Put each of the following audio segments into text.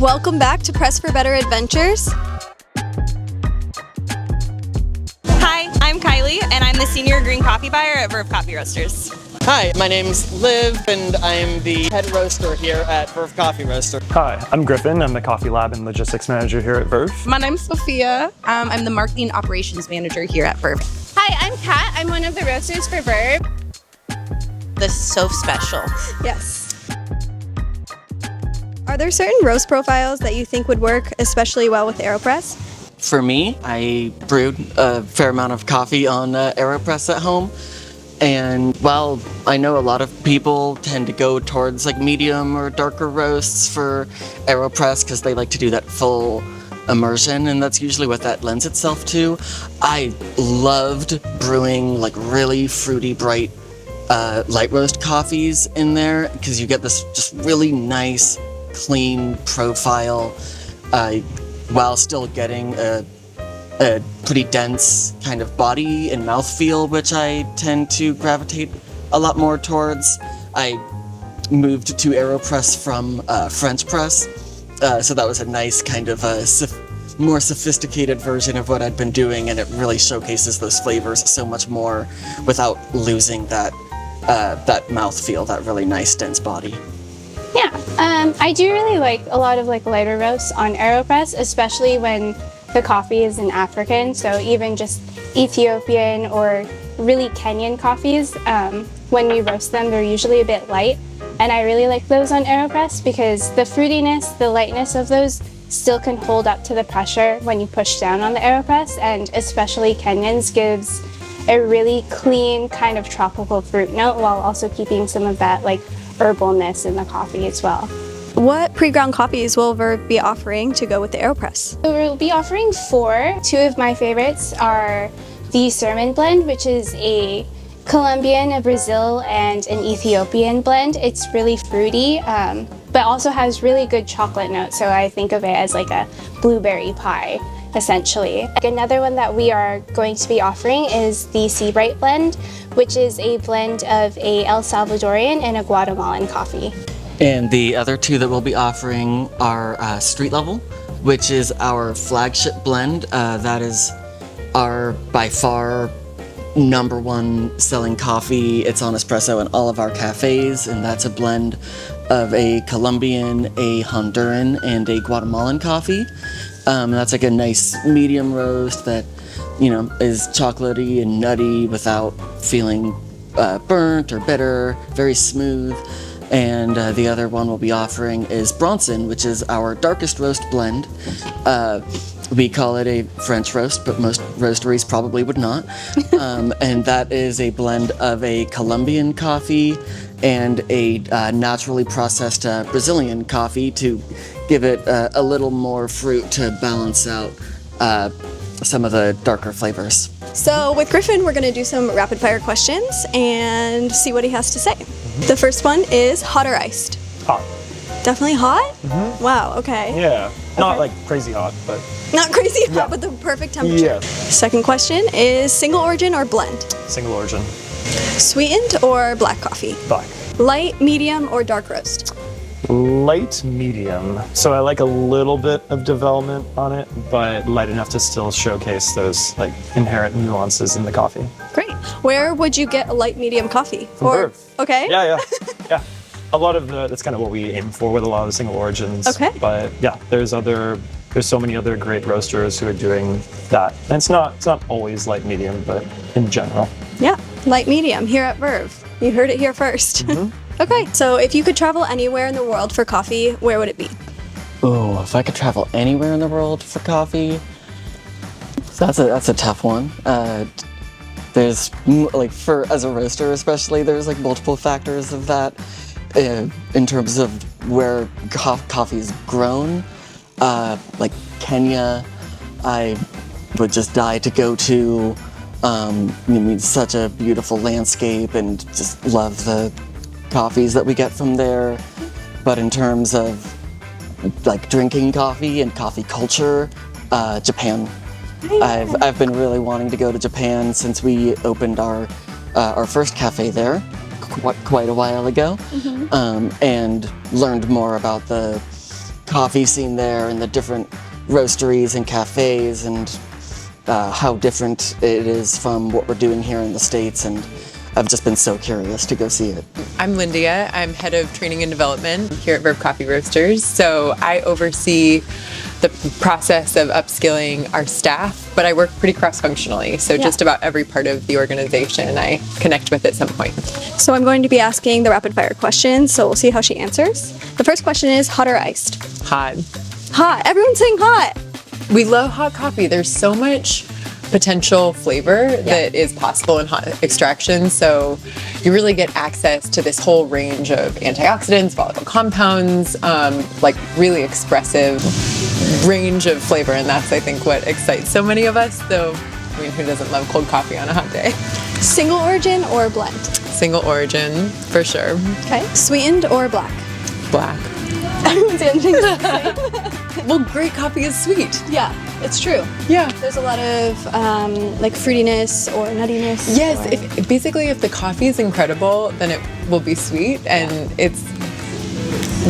Welcome back to Press for Better Adventures. Hi, I'm Kylee, and I'm the Senior Green Coffee Buyer at Verve Coffee Roasters. Hi, my name's Liv, and I'm the head roaster here at Verve Coffee Roasters. Hi, I'm Griffin. I'm the Coffee Lab and Logistics Manager here at Verve. My name's Sophia. I'm the Marketing Operations Manager here at Verve. Hi, I'm Kat. I'm one of the roasters for Verve. The Soph Special. Yes. Are there certain roast profiles that you think would work especially well with AeroPress? For me, I brewed a fair amount of coffee on AeroPress at home. And while I know a lot of people tend to go towards like medium or darker roasts for AeroPress because they like to do that full immersion, and that's usually what that lends itself to, I loved brewing like really fruity, bright light roast coffees in there because you get this just really nice, clean profile while still getting a pretty dense kind of body and mouthfeel, which I tend to gravitate a lot more towards. I moved to AeroPress from French press, so that was a nice kind of more sophisticated version of what I'd been doing, and it really showcases those flavors so much more without losing that mouthfeel, that really nice dense body. Yeah, I do really like a lot of like lighter roasts on AeroPress, especially when the coffee is in African, so even just Ethiopian or really Kenyan coffees, when we roast them, they're usually a bit light, and I really like those on AeroPress because the fruitiness, the lightness of those still can hold up to the pressure when you push down on the AeroPress, and especially Kenyans gives a really clean kind of tropical fruit note while also keeping some of that like herbalness in the coffee as well. What pre-ground coffees will Verve be offering to go with the AeroPress? So we'll be offering 4. 2 of my favorites are the Sermon blend, which is a Colombian, a Brazil, and an Ethiopian blend. It's really fruity, but also has really good chocolate notes, so I think of it as like a blueberry pie, essentially. Another one that we are going to be offering is the Sea Bright blend, which is a blend of a El Salvadorian and a Guatemalan coffee. And the other 2 that we'll be offering are Street Level, which is our flagship blend. That is our by far #1 selling coffee. It's on espresso in all of our cafes, and that's a blend of a Colombian, a Honduran, and a Guatemalan coffee. That's like a nice medium roast that, you know, is chocolatey and nutty without feeling burnt or bitter, very smooth. And the other one we'll be offering is Bronson, which is our darkest roast blend. We call it a French roast, but most roasteries probably would not. And that is a blend of a Colombian coffee and a naturally processed Brazilian coffee to give it a little more fruit to balance out some of the darker flavors. So with Griffin, we're going to do some rapid fire questions and see what he has to say. The first one is hot or iced? Hot. Definitely hot? Mm-hmm. Wow, okay. Yeah, not like crazy hot, but... Not crazy hot, but the perfect temperature. Yeah. Second question is single origin or blend? Single origin. Sweetened or black coffee? Black. Light, medium, or dark roast? Light medium. So I like a little bit of development on it, but light enough to still showcase those like inherent nuances in the coffee. Great. Where would you get a light medium coffee? From Verve. Okay. Yeah. A lot of that's kind of what we aim for with a lot of the single origins. Okay. But yeah, there's so many other great roasters who are doing that. And it's not always light medium, but in general. Yeah, light medium here at Verve. You heard it here first. Mm-hmm. Okay, so if you could travel anywhere in the world for coffee, where would it be? Oh, if I could travel anywhere in the world for coffee, that's a tough one. There's like as a roaster especially, there's like multiple factors of that in terms of where coffee is grown. Like Kenya, I would just die to go to. Such a beautiful landscape and just love the coffees that we get from there. But in terms of like drinking coffee and coffee culture, Japan. I've been really wanting to go to Japan since we opened our first cafe there quite a while ago, and learned more about the coffee scene there and the different roasteries and cafes and how different it is from what we're doing here in the States, and I've just been so curious to go see it. I'm Lindia. I'm head of training and development here at Verve Coffee Roasters. So I oversee the process of upskilling our staff, but I work pretty cross-functionally. So just about every part of the organization I connect with at some point. So I'm going to be asking the rapid fire questions, so we'll see how she answers. The first question is hot or iced? Hot. Hot. Everyone's saying hot. We love hot coffee. There's so much potential flavor that is possible in hot extraction. So you really get access to this whole range of antioxidants, volatile compounds, like really expressive range of flavor. And that's, I think, what excites so many of us. Though, I mean, who doesn't love cold coffee on a hot day? Single origin or blend? Single origin, for sure. Okay. Sweetened or black? Black. Everyone's answering the same. Well, great coffee is sweet. Yeah, it's true. Yeah. There's a lot of like fruitiness or nuttiness. Yes, or... if the coffee is incredible, then it will be sweet, and it's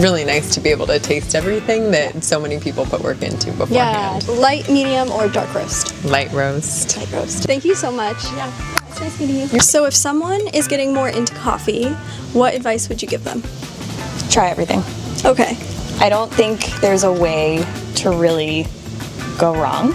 really nice to be able to taste everything that so many people put work into beforehand. Yeah, light, medium, or dark roast? Light roast. Light roast. Thank you so much. Yeah, it's nice meeting you. So if someone is getting more into coffee, what advice would you give them? Try everything. Okay. I don't think there's a way to really go wrong,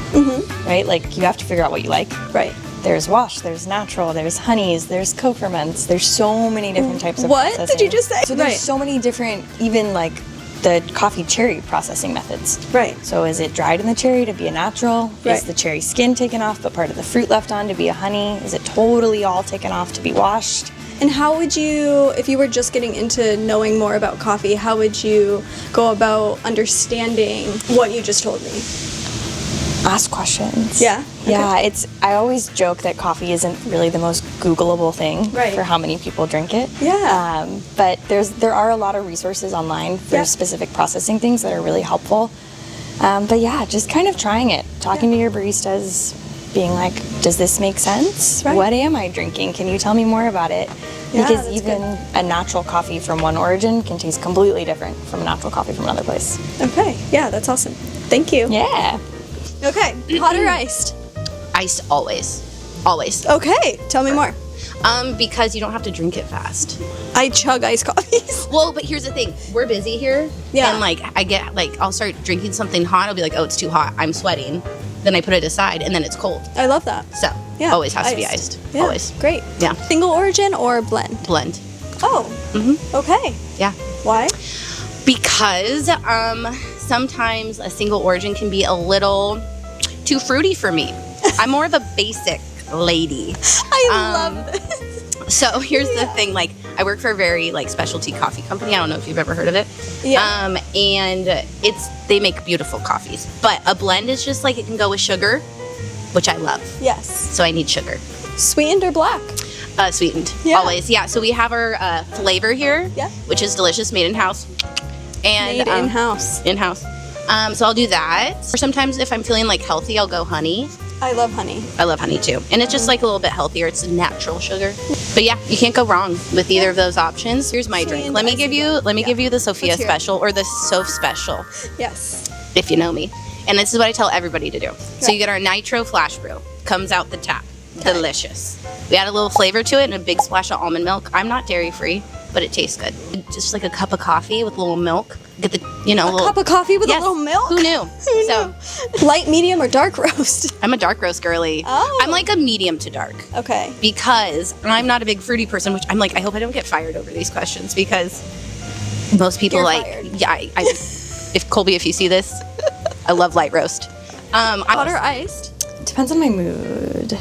right? Like, you have to figure out what you like. Right. There's wash, there's natural, there's honeys, there's co-ferments, there's so many different types of What processing. did you just say? So there's so many different, even like the coffee cherry processing methods. Right. So is it dried in the cherry to be a natural? Right. Is the cherry skin taken off but part of the fruit left on to be a honey? Is it totally all taken off to be washed? And how would you, if you were just getting into knowing more about coffee, how would you go about understanding what you just told me? Ask questions. Yeah? Yeah, I always joke that coffee isn't really the most Googleable thing for how many people drink it. Yeah. But there are a lot of resources online for specific processing things that are really helpful. But yeah, just kind of trying it, talking to your baristas, being like, does this make sense? Right. What am I drinking? Can you tell me more about it? Yeah, Because that's even a natural coffee from one origin can taste completely different from a natural coffee from another place. Okay. Yeah, that's awesome. Thank you. Yeah. Okay. Hot or iced? Iced always. Always. Okay. Tell me more. Because you don't have to drink it fast. I chug iced coffees. Well, but here's the thing. We're busy here. Yeah. And like I get like I'll start drinking something hot. I'll be like, oh, it's too hot. I'm sweating. Then I put it aside and then it's cold. I love that. So Yeah. always has to be iced. Yeah. Always. Great. Yeah. Single origin or blend? Blend. Oh. Okay. Yeah. Why? Because sometimes a single origin can be a little too fruity for me. I'm more of a basic lady. I love this. So here's the thing, like I work for a very like specialty coffee company. I don't know if you've ever heard of it. Yeah. And they make beautiful coffees. But a blend is just like it can go with sugar, which I love. Yes. So I need sugar. Sweetened or black? Sweetened. Yeah. Always. Yeah. So we have our flavor here, Yeah. which is delicious, made in-house. And Made in-house. in-house. So I'll do that. Or sometimes if I'm feeling like healthy, I'll go honey. I love honey. I love honey too. And it's just like a little bit healthier. It's natural sugar. But yeah, you can't go wrong with either of those options. Here's my drink. Let me give you the Sophia Let's hear it. special or the Soph special, Yes. if you know me. And this is what I tell everybody to do. So you get our nitro flash brew. Comes out the tap. Delicious. We add a little flavor to it and a big splash of almond milk. I'm not dairy free, but it tastes good. Just like a cup of coffee with a little milk. Get the, Cup of coffee with Yes. a little milk? Who knew? So Light, medium, or dark roast? I'm a dark roast girly. Oh. I'm like a medium to dark. Okay. Because I'm not a big fruity person, which I'm like, I hope I don't get fired over these questions because most people You're like, fired. yeah, if Colby, if you see this, I love light roast. Hot or iced? Depends on my mood.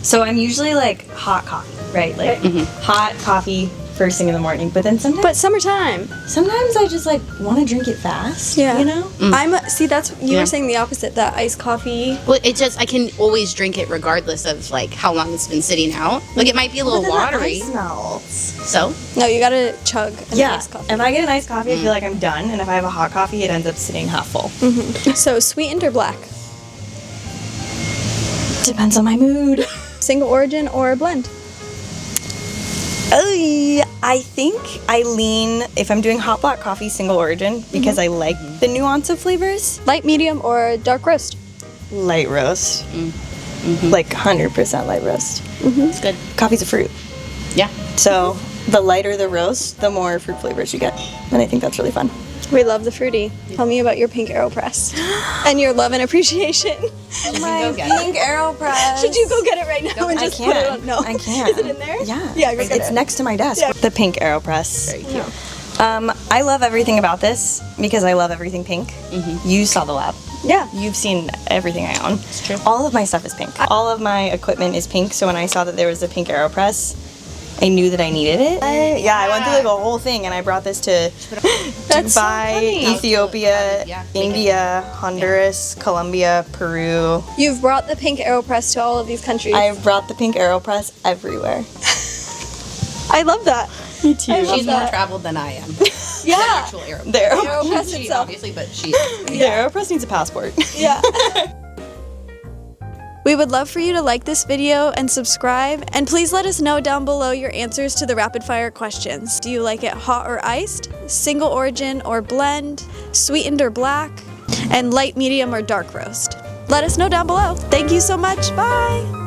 So I'm usually like hot coffee, right? Like hot coffee first thing in the morning. But then But summertime. sometimes I just like want to drink it fast. Yeah. You know? You were saying the opposite, that iced coffee. Well, it just, I can always drink it regardless of like how long it's been sitting out. Like it might be a little watery. Smells. So No, you gotta chug an Yeah. iced coffee. If I get an iced coffee, I feel like I'm done. And if I have a hot coffee, it ends up sitting half full. So sweetened or black? Depends on my mood. Single origin or a blend? I think I lean, if I'm doing hot black coffee, single origin, because I like the nuance of flavors. Light, medium, or dark roast? Light roast. Like 100% light roast. It's good. Coffee's a fruit. Yeah. So the lighter the roast, the more fruit flavors you get. And I think that's really fun. We love the fruity. Tell me about your pink AeroPress and your love and appreciation. My pink AeroPress. Should you go get it right now and I just put it on? can't. No, I can't. Is it in there? Yeah. Yeah, go get It's it. next to my desk. Yeah. The pink AeroPress. Very cute. I love everything about this because I love everything pink. You saw the lab. Yeah. You've seen everything I own. It's true. All of my stuff is pink. All of my equipment is pink, so when I saw that there was a pink AeroPress, I knew that I needed it. I went through like a whole thing and I brought this to That's so Dubai, funny. Ethiopia, Yeah. India, Honduras, Colombia, Peru. You've brought the pink AeroPress to all of these countries. I've brought the pink AeroPress everywhere. I love that. Me too. I love She's more that. traveled than I am. Yeah. Actual Aero. The AeroPress She itself. obviously, but she. The AeroPress needs a passport. Yeah. We would love for you to like this video and subscribe, and please let us know down below your answers to the rapid fire questions. Do you like it hot or iced, single origin or blend, sweetened or black, and light, medium, or dark roast? Let us know down below. Thank you so much. Bye.